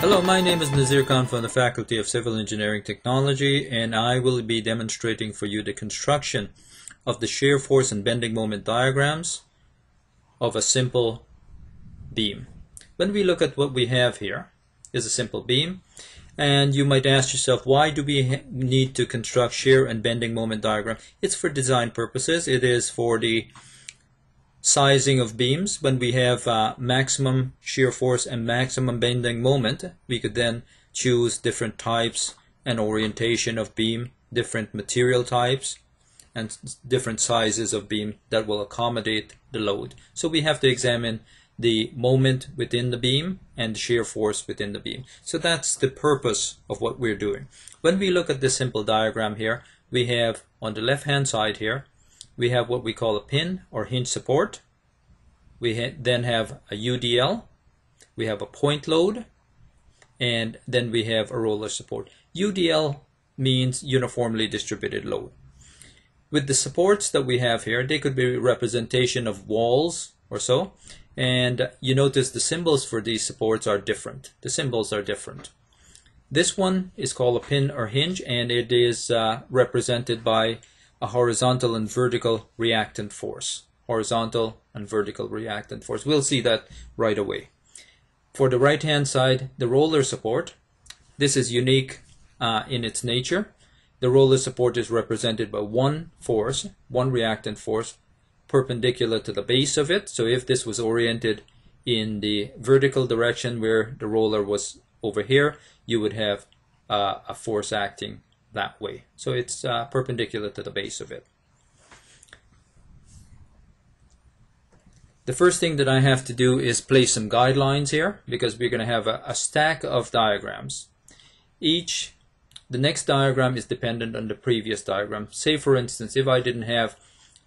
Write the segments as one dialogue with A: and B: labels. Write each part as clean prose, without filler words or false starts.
A: Hello, my name is Nazeer from the Faculty of Civil Engineering Technology, and I will be demonstrating for you the construction of the shear force and bending moment diagrams of a simple beam. When we look at what we have here is a simple beam, and you might ask yourself, why do we need to construct shear and bending moment diagram? It's for design purposes. It is for the sizing of beams. When we have maximum shear force and maximum bending moment, we could then choose different types and orientation of beam, different material types, and different sizes of beam that will accommodate the load. So we have to examine the moment within the beam and the shear force within the beam. So that's the purpose of what we're doing. When we look at this simple diagram here, we have on the left hand side here, we have what we call a pin or hinge support. We then have a UDL, we have a point load, and then we have a roller support. UDL means uniformly distributed load. With the supports that we have here, they could be representation of walls or so, and you notice the symbols for these supports are different. The symbols are different. This one is called a pin or hinge, and it is represented by a horizontal and vertical reactant force. Horizontal and vertical reactant force. We'll see that right away. For the right hand side, the roller support, this is unique in its nature. The roller support is represented by one force, one reactant force, perpendicular to the base of it. So if this was oriented in the vertical direction where the roller was over here, you would have a force acting that way. So it's perpendicular to the base of it. The first thing that I have to do is place some guidelines here, because we're going to have a stack of diagrams. The next diagram is dependent on the previous diagram. Say for instance, if I didn't have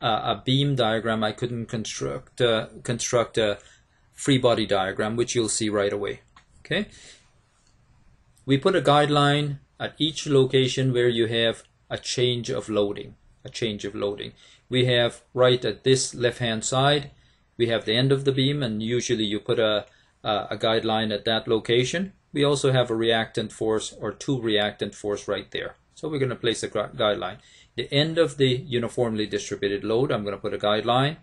A: a beam diagram, I couldn't construct a free body diagram, which you'll see right away. Okay, we put a guideline at each location where you have a change of loading. We have right at this left hand side, we have the end of the beam, and usually you put a guideline at that location. We also have a reactant force or two reactant force right there. So we're going to place a guideline. The end of the uniformly distributed load, I'm going to put a guideline,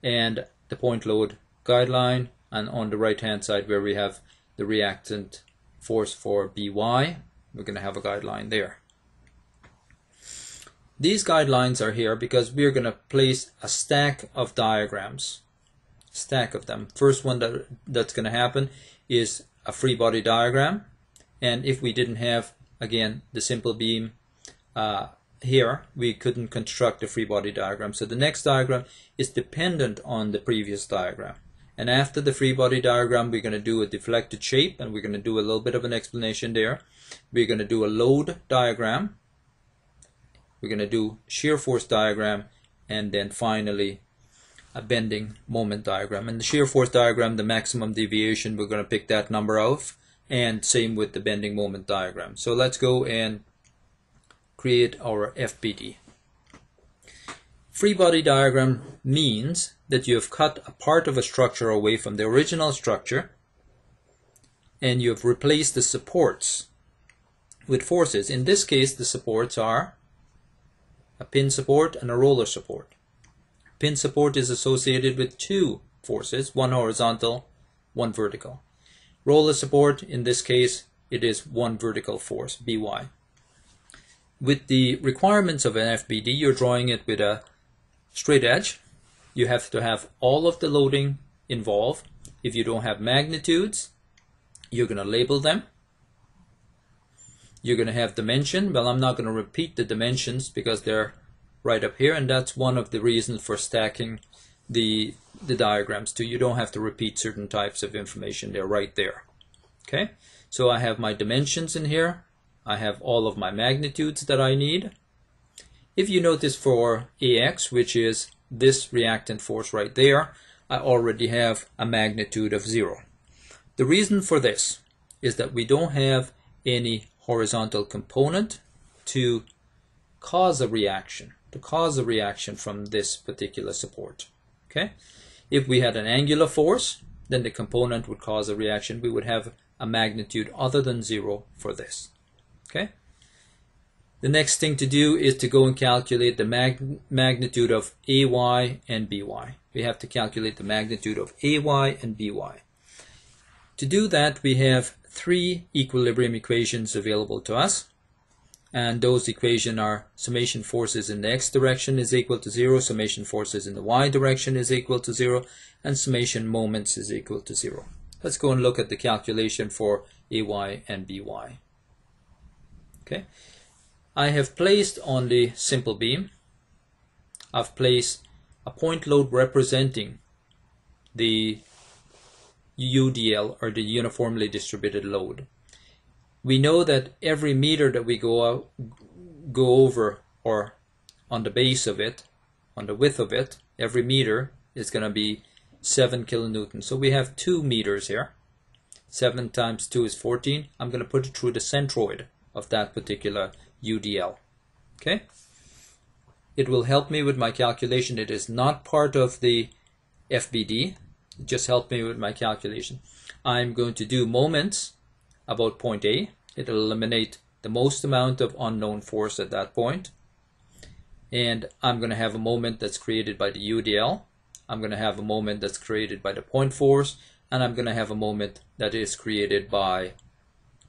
A: and the point load guideline, and on the right hand side where we have the reactant force for BY, we're going to have a guideline there. These guidelines are here because we're going to place a stack of diagrams. Stack of them. First one that's going to happen is a free body diagram, and if we didn't have, again, the simple beam here, we couldn't construct a free body diagram. So the next diagram is dependent on the previous diagram, and after the free body diagram we're going to do a deflected shape, and we're going to do a little bit of an explanation there. We're going to do a load diagram, we're going to do shear force diagram, and then finally a bending moment diagram. And the shear force diagram, the maximum deviation, we're going to pick that number out, and same with the bending moment diagram. So let's go and create our FBD. Free body diagram means that you have cut a part of a structure away from the original structure, and you have replaced the supports with forces. In this case, the supports are a pin support and a roller support. Pin support is associated with two forces, one horizontal, one vertical. Roller support, in this case, it is one vertical force, By. With the requirements of an FBD, you're drawing it with a straight edge. You have to have all of the loading involved. If you don't have magnitudes, you're going to label them. You're going to have dimension. Well, I'm not going to repeat the dimensions because they're right up here, and that's one of the reasons for stacking the diagrams too. You don't have to repeat certain types of information. They're right there. Okay, so I have my dimensions in here. I have all of my magnitudes that I need. If you notice for AX, which is this reactant force right there, I already have a magnitude of 0. The reason for this is that we don't have any horizontal component to cause a reaction. From this particular support. Okay, if we had an angular force, then the component would cause a reaction. We would have a magnitude other than 0 for this. Okay. The next thing to do is to go and calculate the magnitude of AY and BY. We have to calculate the magnitude of AY and BY. To do that, we have 3 equilibrium equations available to us. And those equations are summation forces in the x direction is equal to 0, summation forces in the y direction is equal to 0, and summation moments is equal to 0. Let's go and look at the calculation for AY and BY. Okay. I have placed on the simple beam, I've placed a point load representing the UDL, or the uniformly distributed load. We know that every meter that we go over, or on the base of it, on the width of it, every meter is going to be 7 kilonewtons. So we have 2 meters here. 7 times 2 is 14. I'm going to put it through the centroid of that particular UDL. Okay? It will help me with my calculation. It is not part of the FBD. It just helped me with my calculation. I'm going to do moments about point A. It will eliminate the most amount of unknown force at that point. And I'm going to have a moment that's created by the UDL. I'm going to have a moment that's created by the point force. And I'm going to have a moment that is created by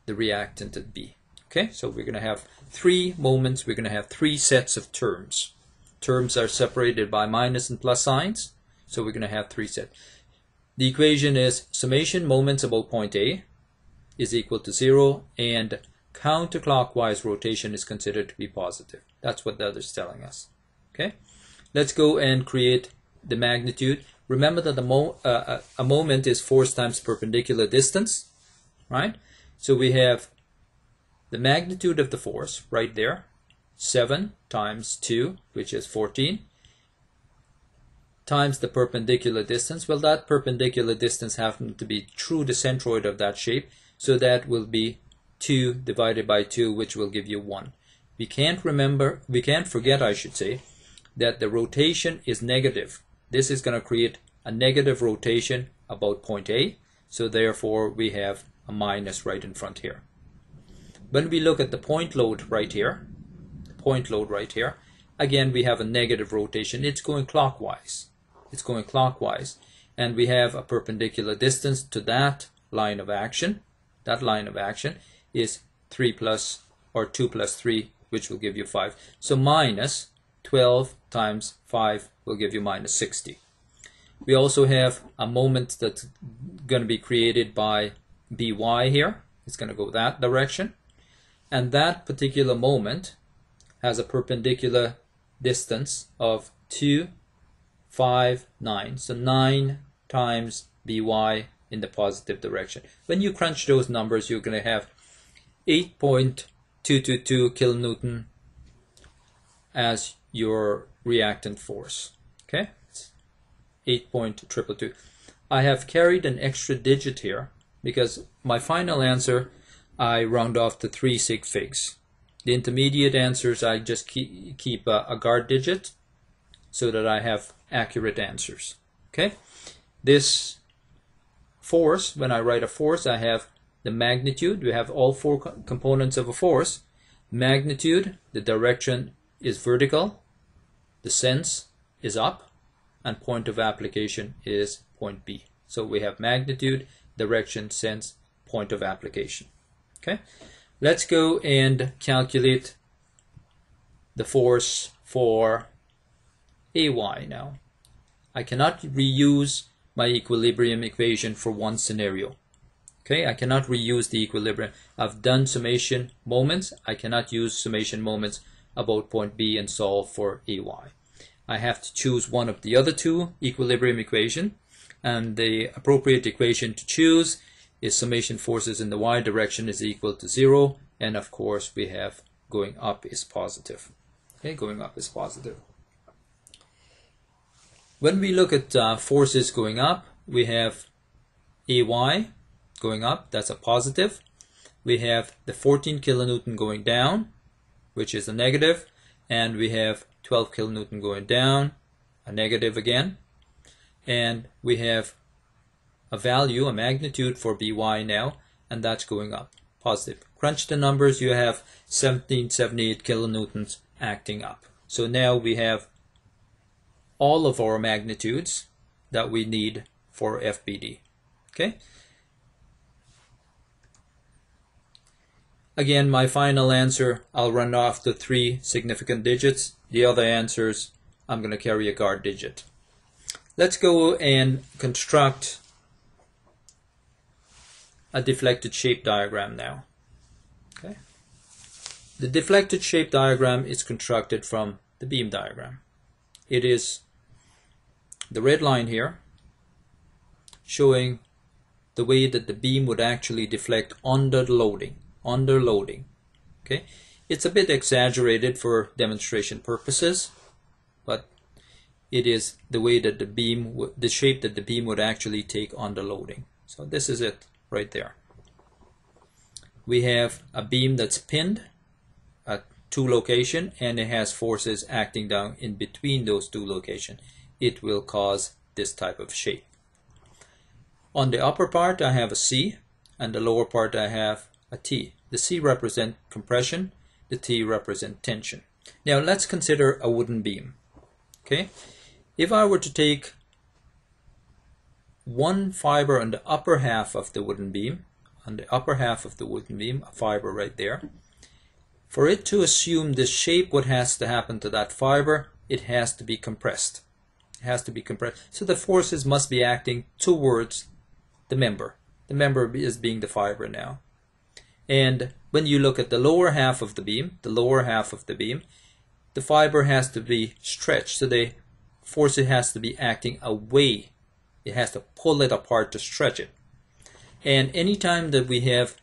A: the reactant at B. Okay, so we're going to have 3 moments. We're going to have 3 sets of terms. Terms are separated by minus and plus signs. So we're going to have 3 sets. The equation is summation moments about point A is equal to 0, and counterclockwise rotation is considered to be positive. That's what that is telling us. Okay, let's go and create the magnitude. Remember that a moment is force times perpendicular distance, right? So we have the magnitude of the force right there, 7 times 2, which is 14, times the perpendicular distance. Well, that perpendicular distance happens to be through the centroid of that shape, so that will be 2 divided by 2, which will give you 1. We can't forget, I should say, that the rotation is negative. This is going to create a negative rotation about point A, so therefore we have a minus right in front here. When we look at the point load right here, again we have a negative rotation. It's going clockwise. It's going clockwise. And we have a perpendicular distance to that line of action. That line of action is 2 plus 3, which will give you 5. So minus 12 times 5 will give you minus 60. We also have a moment that's going to be created by BY here. It's going to go that direction. And that particular moment has a perpendicular distance of 2, 5, 9. So 9 times BY in the positive direction. When you crunch those numbers, you're going to have 8.222 kilonewton as your reactant force. Okay? 8.222. I have carried an extra digit here because my final answer I round off to 3 sig figs. The intermediate answers I just keep a guard digit so that I have accurate answers. Okay? This force, when I write a force, I have the magnitude. We have all 4 components of a force. Magnitude, the direction is vertical, the sense is up, and point of application is point B. So we have magnitude, direction, sense, point of application. Okay, let's go and calculate the force for AY now. I cannot reuse my equilibrium equation for one scenario. Okay, I cannot reuse the equilibrium. I've done summation moments. I cannot use summation moments about point B and solve for AY. I have to choose one of the other 2 equilibrium equation, and the appropriate equation to choose is summation forces in the y direction is equal to 0, and of course we have going up is positive. Okay, going up is positive. When we look at forces going up, we have AY going up, that's a positive. We have the 14 kilonewton going down, which is a negative, and we have 12 kilonewton going down, a negative again, and we have a value, a magnitude for BY now, and that's going up, positive. Crunch the numbers, you have 1778 kilonewtons acting up. So now we have all of our magnitudes that we need for FBD. Okay. Again, my final answer, I'll run off the 3 significant digits. The other answers, I'm going to carry a guard digit. Let's go and construct a deflected shape diagram now. Okay. The deflected shape diagram is constructed from the beam diagram. It is the red line here showing the way that the beam would actually deflect under loading. Okay, it's a bit exaggerated for demonstration purposes, but it is the way that the beam, the shape that the beam would actually take under loading. So this is it right there. We have a beam that's pinned at 2 locations, and it has forces acting down in between those 2 locations. It will cause this type of shape. On the upper part I have a C, and the lower part I have a T. The C represents compression, the T represents tension. Now let's consider a wooden beam. Okay, if I were to take one fiber on the upper half of the wooden beam, a fiber right there, for it to assume the shape, what has to happen to that fiber, it has to be compressed. It has to be compressed. So the forces must be acting towards the member. The member is being the fiber now. And when you look at the lower half of the beam, the fiber has to be stretched. So the force, it has to be acting away. It has to pull it apart to stretch it. And anytime that we have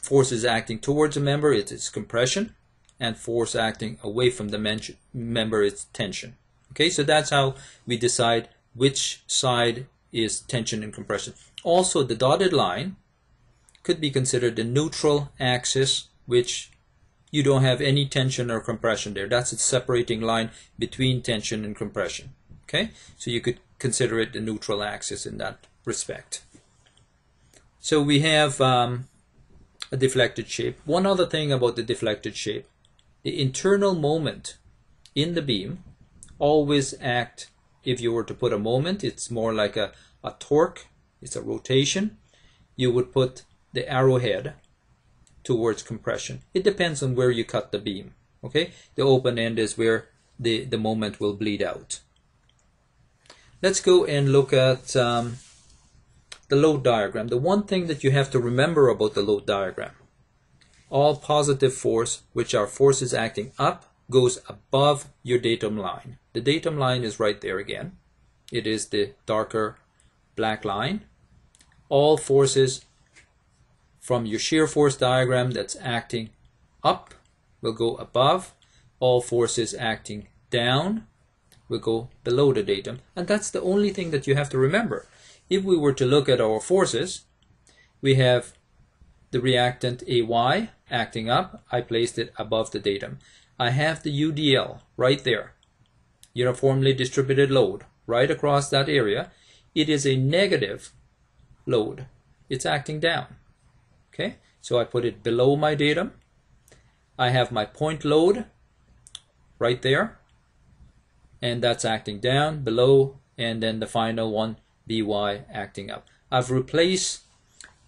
A: forces acting towards a member, it is compression, and force acting away from the member is tension. Okay, so that's how we decide which side is tension and compression. Also, the dotted line could be considered the neutral axis, which you don't have any tension or compression there. That's a separating line between tension and compression. Okay, so you could consider it the neutral axis in that respect. So we have a deflected shape. One other thing about the deflected shape, the internal moment in the beam always act, if you were to put a moment, it's more like a torque, it's a rotation. You would put the arrowhead towards compression. It depends on where you cut the beam. Okay, the open end is where the moment will bleed out. Let's go and look at the load diagram. The one thing that you have to remember about the load diagram, all positive force, which are forces acting up, goes above your datum line. The datum line is right there again. It is the darker black line. All forces from your shear force diagram that's acting up will go above. All forces acting down will go below the datum. And that's the only thing that you have to remember. If we were to look at our forces, we have the reactant AY acting up. I placed it above the datum. I have the UDL right there, uniformly distributed load, right across that area. It is a negative load. It's acting down. Okay, so I put it below my datum. I have my point load right there, and that's acting down below, and then the final one, BY, acting up. I've replaced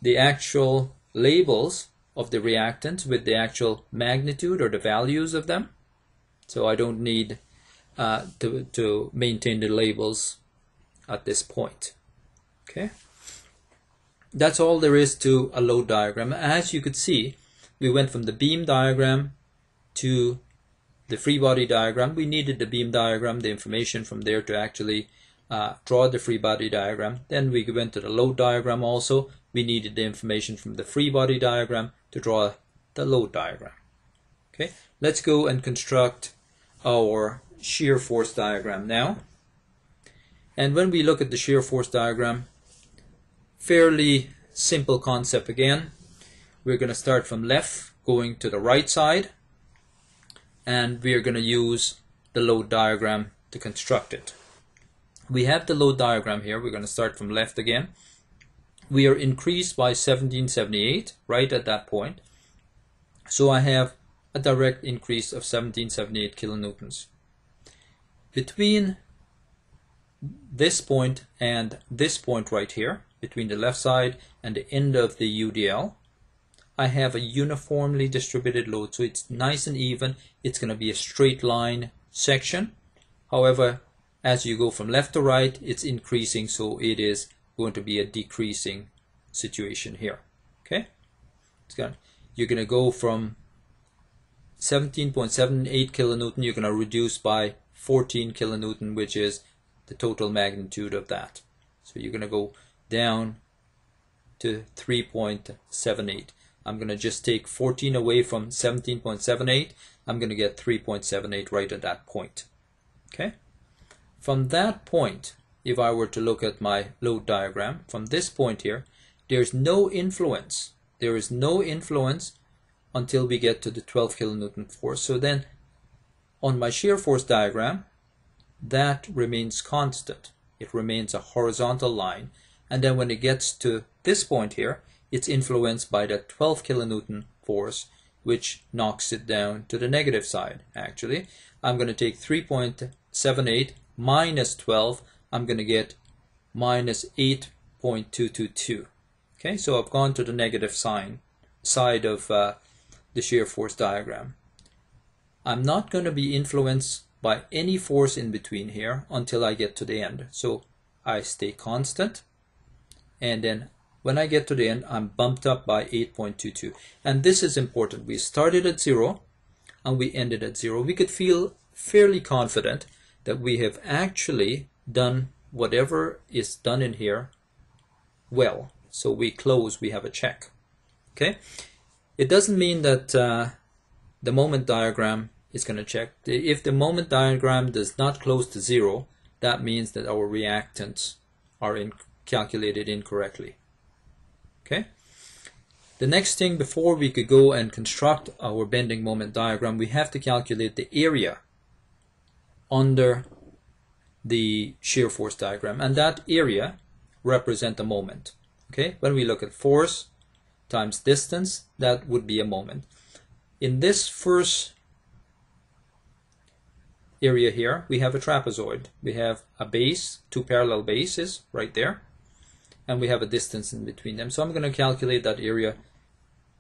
A: the actual labels of the reactants with the actual magnitude or the values of them, so I don't need to maintain the labels at this point. Okay, that's all there is to a load diagram. As you could see, we went from the beam diagram to the free body diagram. We needed the beam diagram, the information from there to actually draw the free body diagram. Then we went to the load diagram also. We needed the information from the free body diagram to draw the load diagram. Okay, let's go and construct our shear force diagram now. And when we look at the shear force diagram, fairly simple concept again. We're going to start from left going to the right side, and we are going to use the load diagram to construct it. We have the load diagram here. We're going to start from left again. we are increased by 1778 right at that point. So I have a direct increase of 1778 kilonewtons. Between this point and this point right here, between the left side and the end of the UDL, I have a uniformly distributed load. So it's nice and even. It's going to be a straight line section. However, as you go from left to right, it's increasing, so it is going to be a decreasing situation here. Okay, you're going to go from 17.78 kilonewton, you're going to reduce by 14 kilonewton, which is the total magnitude of that. So you're going to go down to 3.78. I'm going to just take 14 away from 17.78. I'm going to get 3.78 right at that point. Okay. From that point, if I were to look at my load diagram, from this point here, there's no influence. There is no influence until we get to the 12 kilonewton force. So then on my shear force diagram, that remains constant. It remains a horizontal line. And then when it gets to this point here, it's influenced by the 12 kilonewton force, which knocks it down to the negative side. Actually, I'm going to take 3.78 minus 12. I'm going to get minus 8.222. Okay, so I've gone to the negative side of the shear force diagram. I'm not going to be influenced by any force in between here until I get to the end. So I stay constant, and then when I get to the end, I'm bumped up by 8.22. And this is important. We started at 0 and we ended at 0. We could feel fairly confident that we have actually done whatever is done in here well. So we close, we have a check. Okay? It doesn't mean that the moment diagram is going to check. If the moment diagram does not close to 0, that means that our reactants are calculated incorrectly. Okay? The next thing, before we could go and construct our bending moment diagram, we have to calculate the area under the shear force diagram, and that area represents a moment. Okay? When we look at force times distance, that would be a moment. In this first area here, we have a trapezoid. We have a base, two parallel bases right there, and we have a distance in between them. So I'm going to calculate that area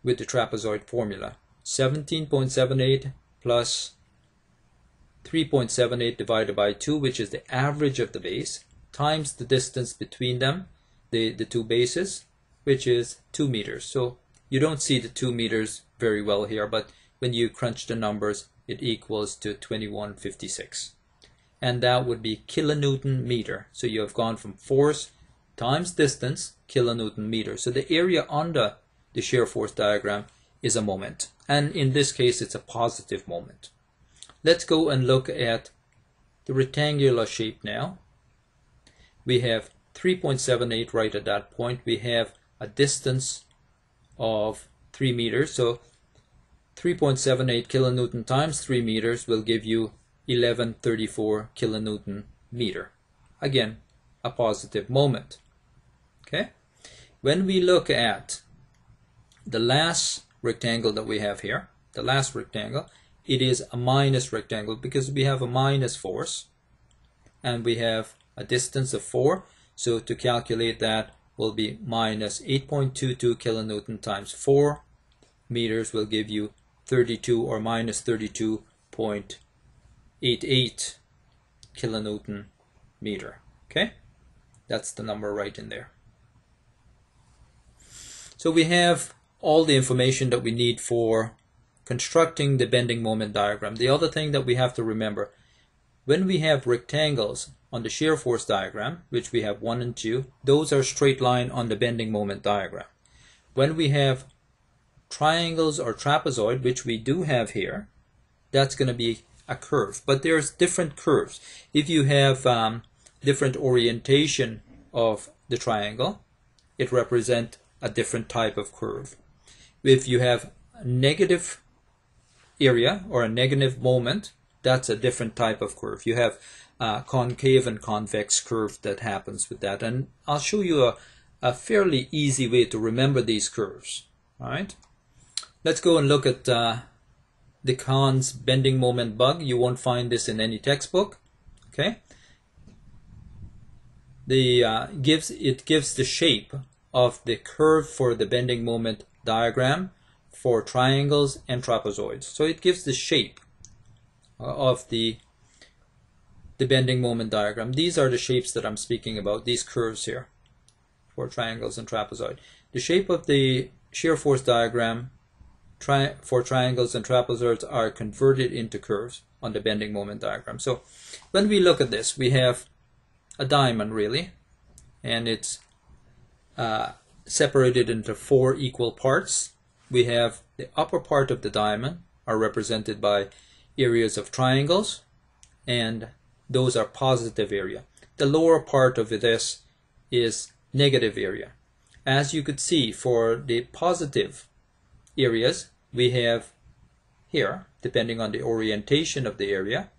A: with the trapezoid formula. 17.78 plus 3.78 divided by 2, which is the average of the base, times the distance between them, the two bases, which is 2 meters. So you don't see the 2 meters very well here, but when you crunch the numbers, it equals to 2156. And that would be kilonewton meter. So you have gone from force times distance, kilonewton meter. So the area under the shear force diagram is a moment. And in this case, it's a positive moment. Let's go and look at the rectangular shape now. We have 3.78 right at that point. We have a distance of 3 meters. So 3.78 kilonewton times 3 meters will give you 1134 kilonewton meter. Again, a positive moment. Okay? When we look at the last rectangle that we have here, the last rectangle, it is a minus rectangle because we have a minus force and we have a distance of 4. So to calculate that will be minus 8.22 kilonewton times 4 meters will give you 32 or minus 32.88 kilonewton meter. Okay? That's the number right in there. So we have all the information that we need for constructing the bending moment diagram. The other thing that we have to remember, when we have rectangles on the shear force diagram, which we have 1 and 2, those are straight line on the bending moment diagram. When we have triangles or trapezoid, which we do have here, that's going to be a curve. But there's different curves. If you have different orientation of the triangle, it represents a different type of curve. If you have a negative area or a negative moment, that's a different type of curve. You have concave and convex curve that happens with that. And I'll show you a fairly easy way to remember these curves. All right, let's go and look at the Kahn's bending moment bug. You won't find this in any textbook. Okay, it gives the shape of the curve for the bending moment diagram for triangles and trapezoids. So it gives the shape of the bending moment diagram. These are the shapes that I'm speaking about, these curves here for triangles and trapezoid. The shape of the shear force diagram for triangles and trapezoids are converted into curves on the bending moment diagram. So when we look at this, we have a diamond really, and it's separated into 4 equal parts. We have the upper part of the diamond are represented by areas of triangles, and those are positive area. The lower part of this is negative area. As you could see, for the positive areas, we have here, depending on the orientation of the area,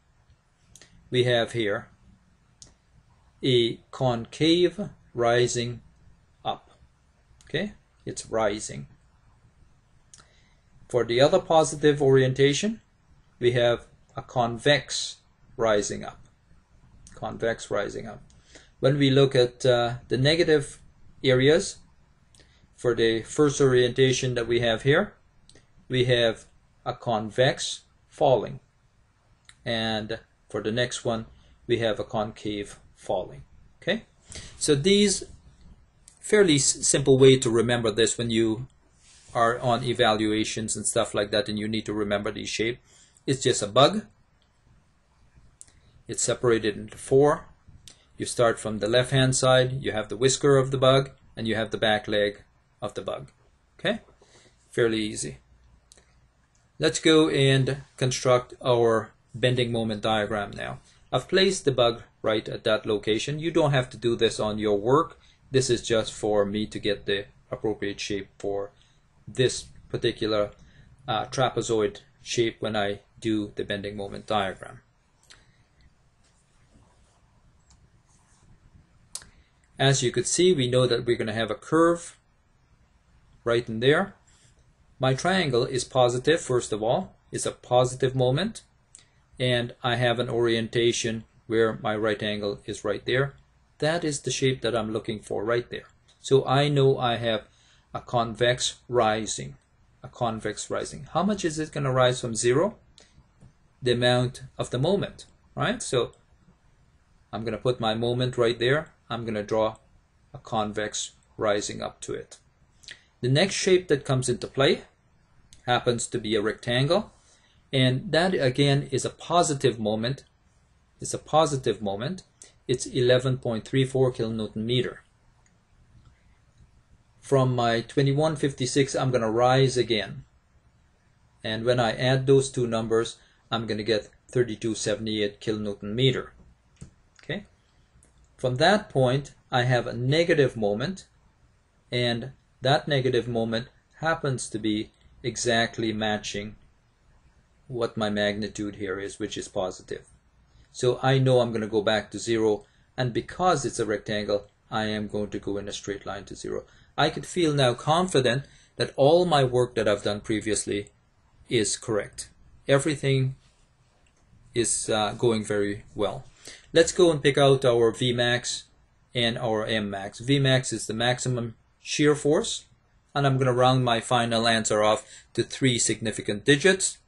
A: we have here a concave rising up. Okay, it's rising. For the other positive orientation, we have a convex rising up. Convex rising up. When we look at the negative areas, for the first orientation that we have here, we have a convex falling. And for the next one, we have a concave falling. Okay, so these fairly simple way to remember this when you are on evaluations and stuff like that, and you need to remember these shape. It's just a bug. It's separated into 4. You start from the left hand side, you have the whisker of the bug, and you have the back leg of the bug. Okay, fairly easy. Let's go and construct our bending moment diagram now. I've placed the bug right at that location. You don't have to do this on your work. This is just for me to get the appropriate shape for this particular trapezoid shape when I do the bending moment diagram. As you could see, we know that we're going to have a curve right in there. My triangle is positive, first of all. It's a positive moment. And I have an orientation where my right angle is right there. That is the shape that I'm looking for right there. So I know I have a convex rising. A convex rising. How much is it going to rise from 0? The amount of the moment, right? So I'm going to put my moment right there. I'm going to draw a convex rising up to it. The next shape that comes into play happens to be a rectangle, and that again is a positive moment. It's a positive moment. It's 11.34 kilonewton meter. From my 2156, I'm going to rise again, and when I add those two numbers, I'm going to get 3278 kilonewton meter. Okay. From that point, I have a negative moment, and that negative moment happens to be exactly matching what my magnitude here is, which is positive. So I know I'm going to go back to 0, and because it's a rectangle, I am going to go in a straight line to 0. I could feel now confident that all my work that I've done previously is correct. Everything is going very well. Let's go and pick out our Vmax and our Mmax. Vmax is the maximum shear force, and I'm going to round my final answer off to 3 significant digits.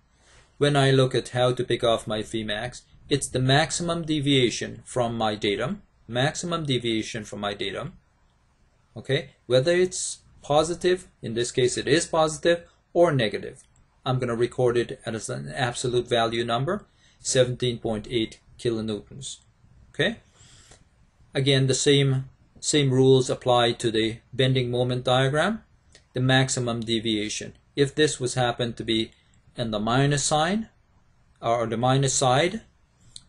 A: When I look at how to pick off my Vmax, it's the maximum deviation from my datum. Maximum deviation from my datum. Okay, whether it's positive, in this case it is positive, or negative. I'm going to record it as an absolute value number, 17.8 kilonewtons. Okay. Again, the same rules apply to the bending moment diagram. The maximum deviation. If this was happened to be in the minus sign or the minus side,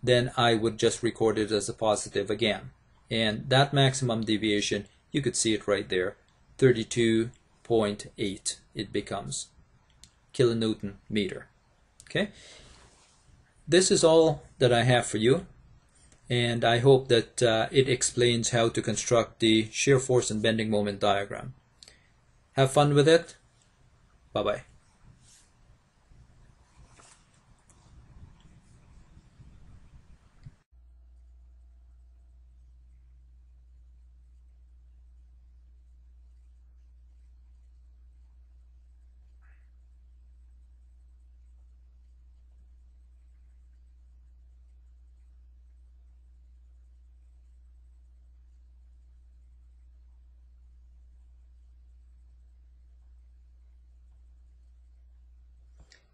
A: then I would just record it as a positive again. And that maximum deviation, you could see it right there, 32.8 it becomes kilonewton meter. Okay. This is all that I have for you. and I hope that it explains how to construct the shear force and bending moment diagram. Have fun with it. Bye-bye.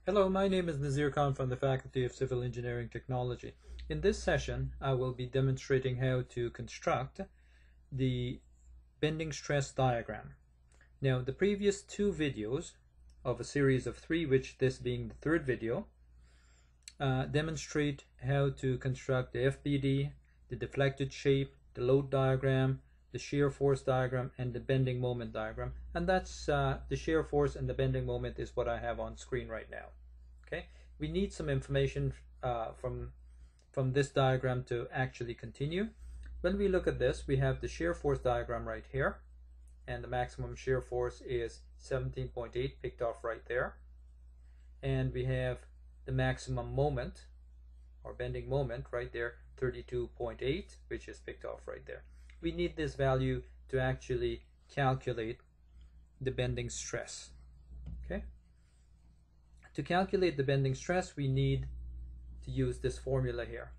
A: Hello, my name is Nazeer from the Faculty of Civil Engineering Technology. In this session, I will be demonstrating how to construct the bending stress diagram. Now, the previous two videos of a series of 3, which this being the third video, demonstrate how to construct the FBD, the deflected shape, the load diagram, the shear force diagram, and the bending moment diagram. And that's the shear force and the bending moment is what I have on screen right now. Okay, we need some information from this diagram to actually continue. When we look at this, we have the shear force diagram right here, and the maximum shear force is 17.8 picked off right there. And we have the maximum moment or bending moment right there, 32.8, which is picked off right there. We need this value to actually calculate the bending stress. Okay. To calculate the bending stress, we need to use this formula here.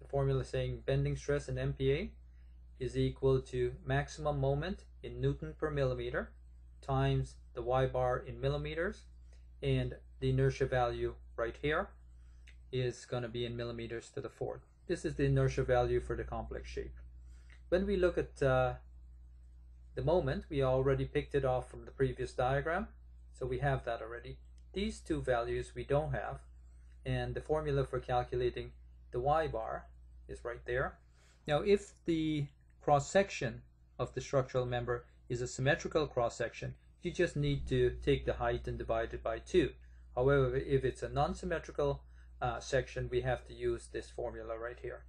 A: The formula saying bending stress in MPa is equal to maximum moment in Newton per millimeter times the Y bar in millimeters, and the inertia value right here is going to be in millimeters to the fourth. This is the inertia value for the complex shape. When we look at the moment, we already picked it off from the previous diagram, so we have that already. These two values we don't have, and the formula for calculating the Y bar is right there. Now, if the cross-section of the structural member is a symmetrical cross-section, you just need to take the height and divide it by 2. However, if it's a non-symmetrical section, we have to use this formula right here.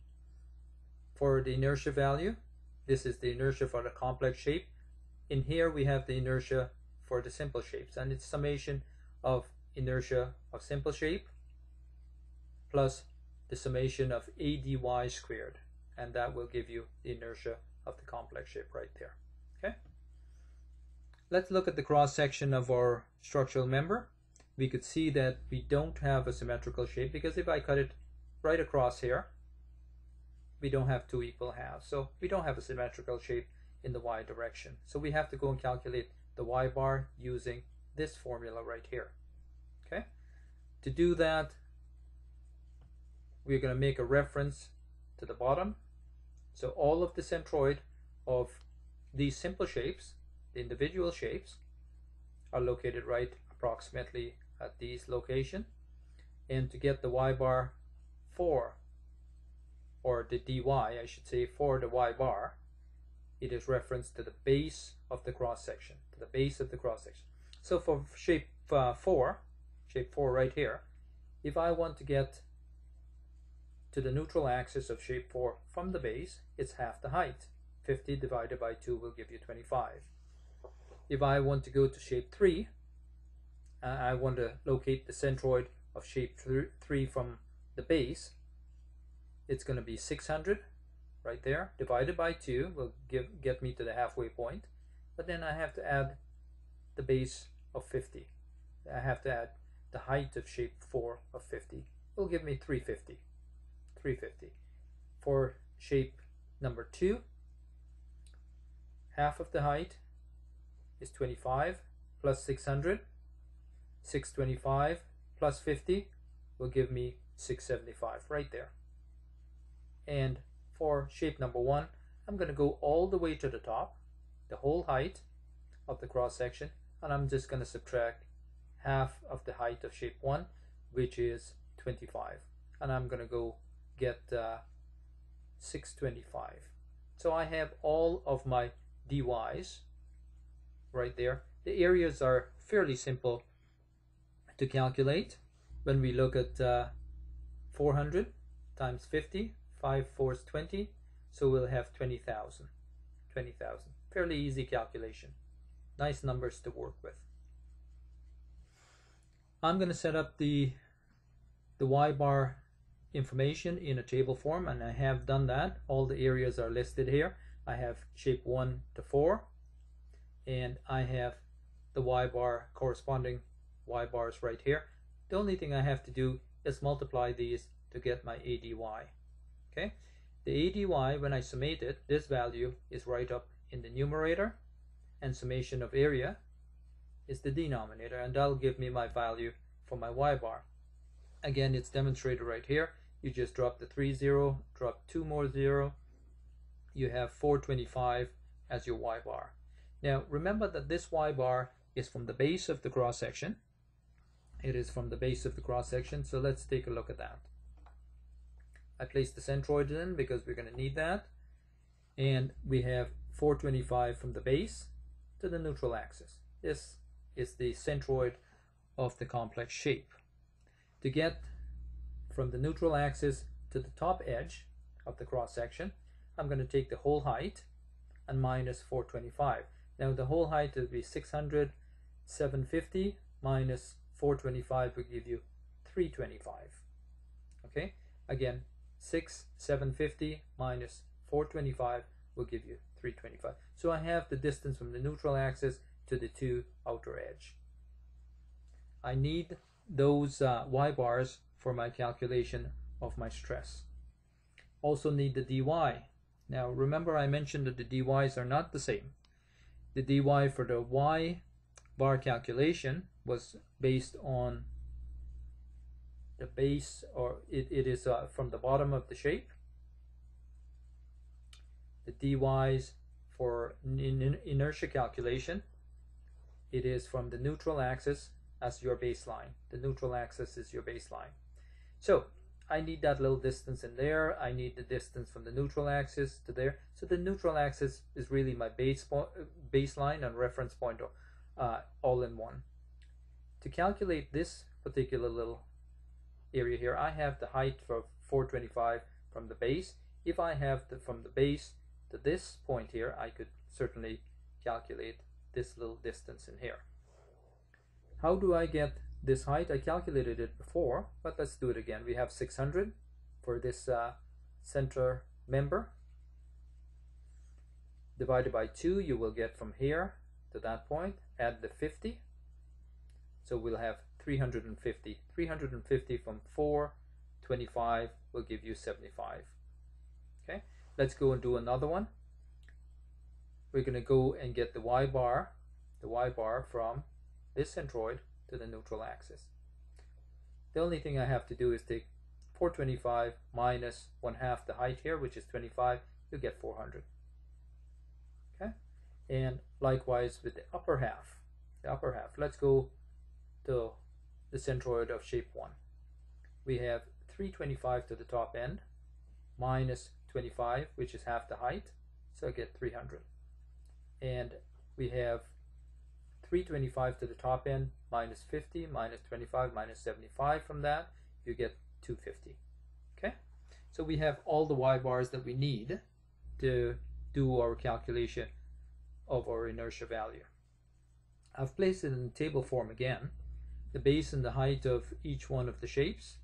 A: For the inertia value, this is the inertia for the complex shape. In here we have the inertia for the simple shapes, and it's summation of inertia of simple shape plus the summation of ADY squared, and that will give you the inertia of the complex shape right there. Okay, let's look at the cross section of our structural member. We could see that we don't have a symmetrical shape, because if I cut it right across here, we don't have 2 equal halves, so we don't have a symmetrical shape in the Y direction. So we have to go and calculate the Y bar using this formula right here. Okay, to do that, we're going to make a reference to the bottom. So all of the centroid of these simple shapes, the individual shapes, are located right approximately at these locations. And to get the Y bar for, or the dy, I should say, for the Y bar, it is referenced to the base of the cross section, to the base of the cross section. So for shape 4 right here, if I want to get to the neutral axis of shape 4 from the base, it's half the height. 50 divided by 2 will give you 25. If I want to go to shape 3, I want to locate the centroid of shape 3 from the base, it's going to be 600 right there, divided by 2 will get me to the halfway point, but then I have to add the base of 50. I have to add the height of shape 4 of 50. Will give me 350. 350. For shape number 2, half of the height is 25 plus 600. 625 plus 50 will give me 675 right there. And for shape number 1, I'm going to go all the way to the top, the whole height of the cross section, and I'm just going to subtract half of the height of shape 1, which is 25, and I'm going to go get 625. So I have all of my dy's right there. The areas are fairly simple to calculate. When we look at 400 times 50, 5 fours 20, so we'll have 20,000. 20,000. Fairly easy calculation. Nice numbers to work with. I'm going to set up the Y-bar information in a table form, and I have done that. All the areas are listed here. I have shape 1 to 4, and I have the Y-bar corresponding Y-bars right here. The only thing I have to do is multiply these to get my ADY. Okay, the ADY, when I summate it, this value is right up in the numerator, and summation of area is the denominator, and that'll give me my value for my Y-bar. Again, it's demonstrated right here. You just drop the 3 0, drop 2 more 0, you have 425 as your Y-bar. Now remember that this Y-bar is from the base of the cross section. It is from the base of the cross section, so let's take a look at that. I placed the centroid in because we're going to need that, and we have 425 from the base to the neutral axis. This is the centroid of the complex shape. To get from the neutral axis to the top edge of the cross section, I'm going to take the whole height and minus 425. Now the whole height will be 600, 750 minus 425 will give you 325. Okay, again, 750 minus 425 will give you 325. So I have the distance from the neutral axis to the two outer edge. I need those Y-bars for my calculation of my stress. Also need the dy. Now remember, I mentioned that the dy's are not the same. The dy for the Y-bar calculation was based on the base, or it is from the bottom of the shape. The dy's for inertia calculation, it is from the neutral axis as your baseline. The neutral axis is your baseline. So I need that little distance in there. I need the distance from the neutral axis to there. So the neutral axis is really my baseline and reference point all in one. To calculate this particular little area here, I have the height for 425 from the base. If I have from the base to this point here, I could certainly calculate this little distance in here. How do I get this height? I calculated it before, but let's do it again. We have 600 for this center member. Divided by 2, you will get from here to that point. Add the 50. So we'll have 350. 350 from 425 will give you 75. Okay, let's go and do another one. We're going to go and get the Y-bar from this centroid to the neutral axis. The only thing I have to do is take 425 minus 1/2 the height here, which is 25, you get 400. Okay, and likewise with the upper half. Let's go to the centroid of shape 1. We have 325 to the top end minus 25, which is half the height, so I get 300. And we have 325 to the top end minus 50 minus 25 minus 75. From that you get 250. Okay, so we have all the Y-bars that we need to do our calculation of our inertia value. I've placed it in table form again, the base and the height of each one of the shapes.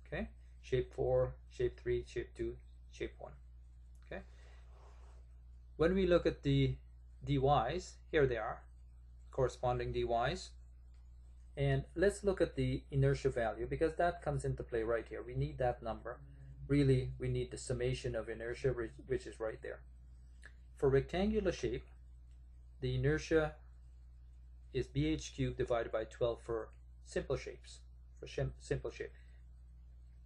A: Okay, shape 4, shape 3, shape 2, shape 1. Okay, when we look at the dy's, here they are, corresponding dy's, and let's look at the inertia value, because that comes into play right here. We need that number. Really, we need the summation of inertia, which is right there. For rectangular shape, the inertia is bh cubed divided by 12 for simple shapes.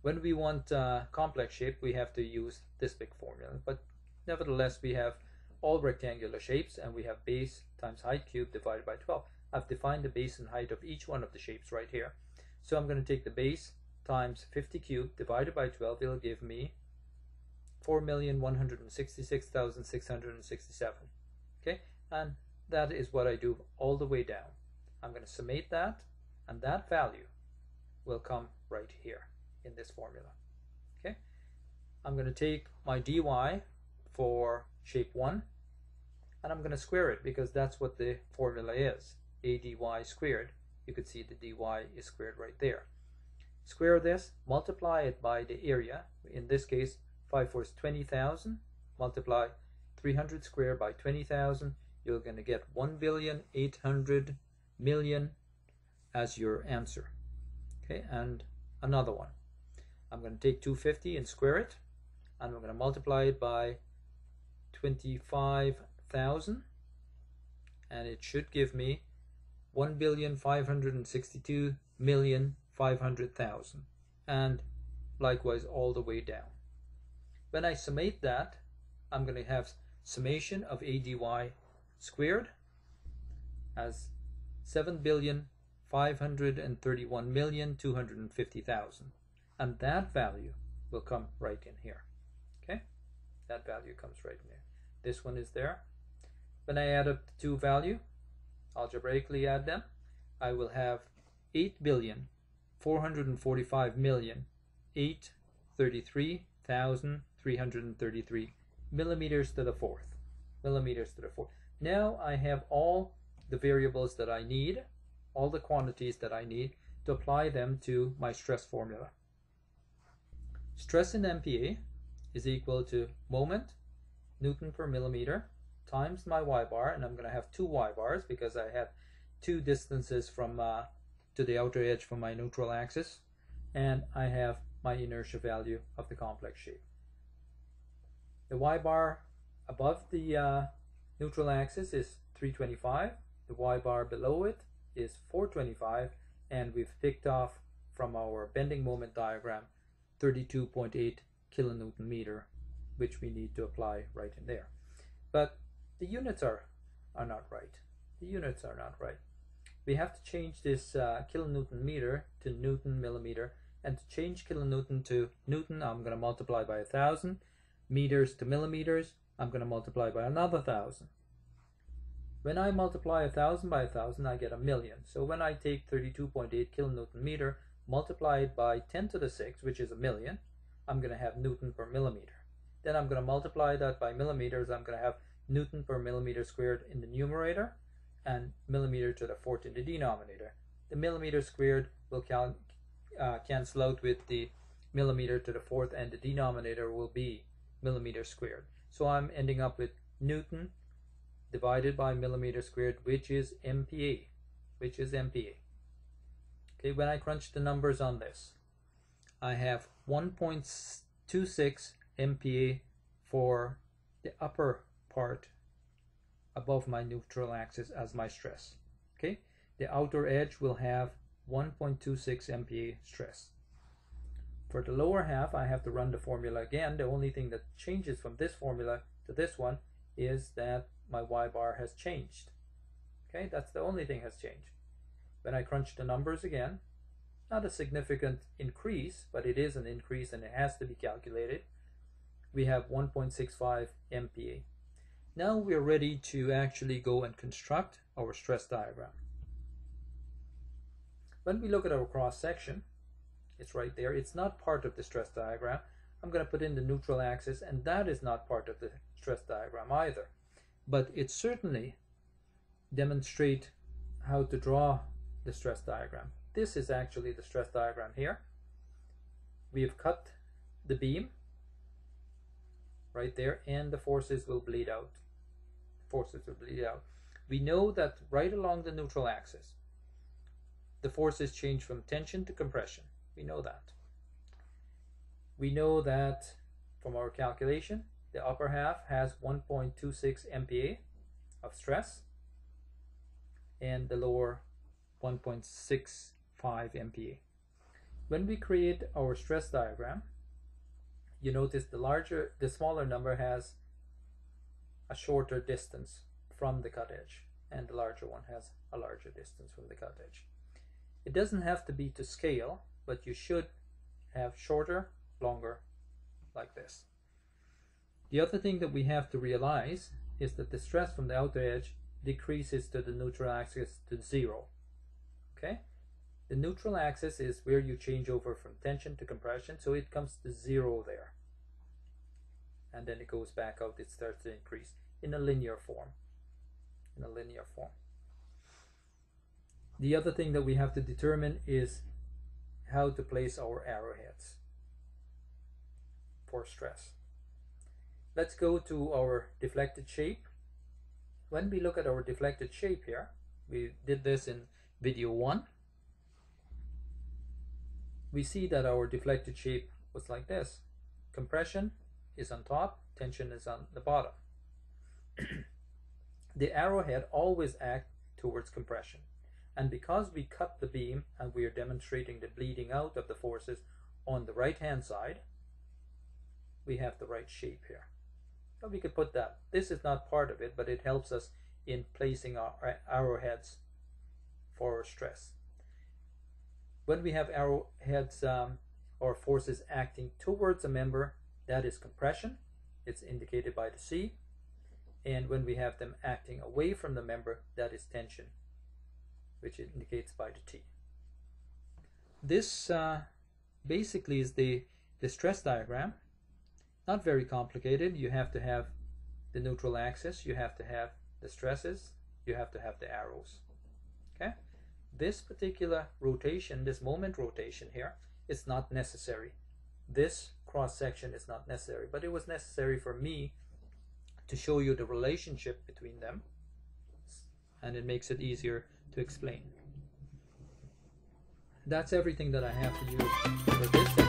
A: When we want complex shape, we have to use this big formula, but nevertheless we have all rectangular shapes, and we have base times height cubed divided by 12. I've defined the base and height of each one of the shapes right here. So I'm going to take the base times 50 cubed divided by 12. It'll give me 4,166,667. Okay, and that is what I do all the way down. I'm going to summate that, and that value will come right here in this formula. Okay, I'm going to take my dy for shape 1 and I'm going to square it because that's what the formula is, a dy squared. You could see the dy is squared right there. Square this, multiply it by the area. In this case, 5 4 is 20,000. Multiply 300 squared by 20,000. You're going to get 1,800,000,000 as your answer. Okay, and another one. I'm going to take 250 and square it, and we're going to multiply it by 25,000, and it should give me 1,562,500,000, and likewise all the way down. When I summate that, I'm going to have summation of a dy squared as 7,531,250,000, and that value will come right in here. Okay, that value comes right in here. This one is there. When I add up the two values, algebraically add them, I will have 8,445,833,333 millimeters to the fourth. Now I have all the variables that I need, all the quantities that I need to apply them to my stress formula. Stress in MPa is equal to moment, Newton per millimeter, times my y bar, and I'm going to have two y bars because I have two distances from to the outer edge from my neutral axis, and I have my inertia value of the complex shape. The y bar above the neutral axis is 325, the y bar below it is 425, and we've picked off from our bending moment diagram 32.8 kilonewton meter, which we need to apply right in there. But the units are not right. The units are not right. We have to change this kilonewton meter to Newton millimeter, and to change kilonewton to Newton, I'm going to multiply by 1,000. Meters to millimeters, I'm going to multiply by another 1,000. When I multiply 1,000 by 1,000, I get a million. So when I take 32.8 kilonewton meter, multiply it by 10 to the 6, which is a million, I'm going to have Newton per millimeter. Then I'm going to multiply that by millimeters. I'm going to have Newton per millimeter squared in the numerator and millimeter to the fourth in the denominator. The millimeter squared will cancel out with the millimeter to the fourth, and the denominator will be millimeter squared. So I'm ending up with Newton divided by millimeter squared, which is MPa. Okay, when I crunch the numbers on this, I have 1.26 MPa for the upper part above my neutral axis as my stress. Okay, the outer edge will have 1.26 MPa stress. For the lower half, I have to run the formula again. The only thing that changes from this formula to this one is that my y bar has changed. Okay, that's the only thing has changed. When I crunch the numbers again, not a significant increase, but it is an increase and it has to be calculated. We have 1.65 MPa. Now we're ready to actually go and construct our stress diagram. When we look at our cross section, it's right there. It's not part of the stress diagram. I'm going to put in the neutral axis, and that is not part of the stress diagram either. But it certainly demonstrates how to draw the stress diagram. This is actually the stress diagram here. We have cut the beam right there, and the forces will bleed out. We know that right along the neutral axis, the forces change from tension to compression. We know that. We know that from our calculation, the upper half has 1.26 MPa of stress, and the lower 1.65 MPa. When we create our stress diagram, you notice the smaller number has a shorter distance from the cut edge, and the larger one has a larger distance from the cut edge. It doesn't have to be to scale, but you should have shorter, longer, like this. The other thing that we have to realize is that the stress from the outer edge decreases to the neutral axis to 0. Okay? The neutral axis is where you change over from tension to compression, so it comes to 0 there. and then it goes back out, it starts to increase in a linear form. The other thing that we have to determine is how to place our arrowheads for stress. Let's go to our deflected shape. When we look at our deflected shape here, we did this in video 1. We see that our deflected shape was like this. Compression is on top, tension is on the bottom. The arrowhead always acts towards compression. And because we cut the beam and we are demonstrating the bleeding out of the forces on the right hand side, we have the right shape here. So we could put that. This is not part of it, but it helps us in placing our arrowheads for our stress. When we have arrowheads or forces acting towards a member, that is compression. It's indicated by the C. And when we have them acting away from the member, that is tension, which indicates by the T. This basically is the stress diagram. Not very complicated. You have to have the neutral axis, you have to have the stresses, you have to have the arrows. Okay? This particular rotation, this moment rotation here, is not necessary. This cross section is not necessary, but it was necessary for me to show you the relationship between them, and it makes it easier to explain. That's everything that I have for you for this